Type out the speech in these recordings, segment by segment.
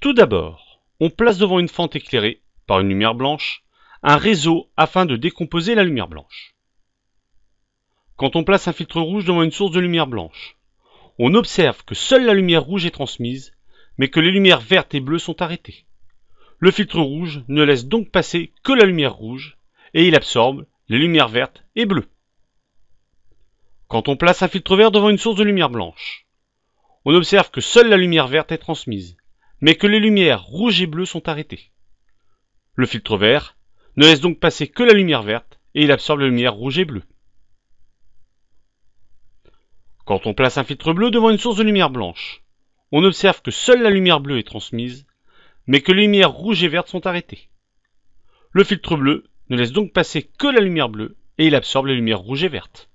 Tout d'abord, on place devant une fente éclairée par une lumière blanche un réseau afin de décomposer la lumière blanche. Quand on place un filtre rouge devant une source de lumière blanche, on observe que seule la lumière rouge est transmise, mais que les lumières vertes et bleues sont arrêtées. Le filtre rouge ne laisse donc passer que la lumière rouge et il absorbe les lumières vertes et bleues. Quand on place un filtre vert devant une source de lumière blanche, on observe que seule la lumière verte est transmise, mais que les lumières rouges et bleues sont arrêtées. Le filtre vert ne laisse donc passer que la lumière verte et il absorbe les lumières rouges et bleues. Quand on place un filtre bleu devant une source de lumière blanche, on observe que seule la lumière bleue est transmise, mais que les lumières rouges et vertes sont arrêtées. Le filtre bleu ne laisse donc passer que la lumière bleue et il absorbe les lumières rouges et vertes.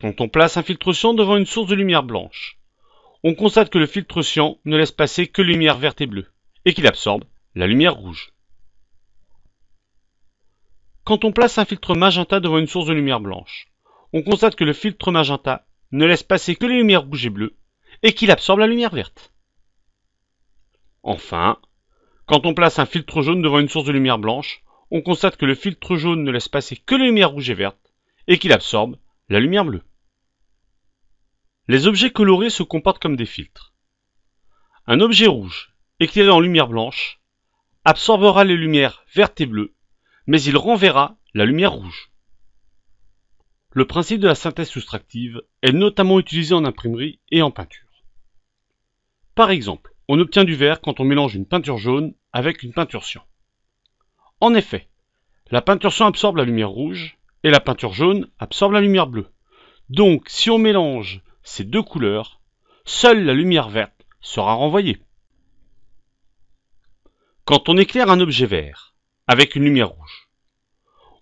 Quand on place un filtre cyan devant une source de lumière blanche, on constate que le filtre cyan ne laisse passer que les lumières vertes et bleues et qu'il absorbe la lumière rouge. Quand on place un filtre magenta devant une source de lumière blanche, on constate que le filtre magenta ne laisse passer que les lumières rouges et bleues et qu'il absorbe la lumière verte. Enfin, quand on place un filtre jaune devant une source de lumière blanche, on constate que le filtre jaune ne laisse passer que les lumières rouges et vertes et qu'il absorbe la lumière bleue. Les objets colorés se comportent comme des filtres. Un objet rouge, éclairé en lumière blanche, absorbera les lumières vertes et bleues, mais il renverra la lumière rouge. Le principe de la synthèse soustractive est notamment utilisé en imprimerie et en peinture. Par exemple, on obtient du vert quand on mélange une peinture jaune avec une peinture cyan. En effet, la peinture cyan absorbe la lumière rouge et la peinture jaune absorbe la lumière bleue. Donc, si on mélange ces deux couleurs, seule la lumière verte sera renvoyée. Quand on éclaire un objet vert avec une lumière rouge,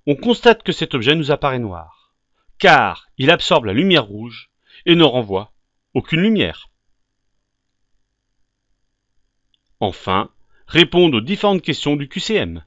on constate que cet objet nous apparaît noir, car il absorbe la lumière rouge et ne renvoie aucune lumière. Enfin, répondre aux différentes questions du QCM.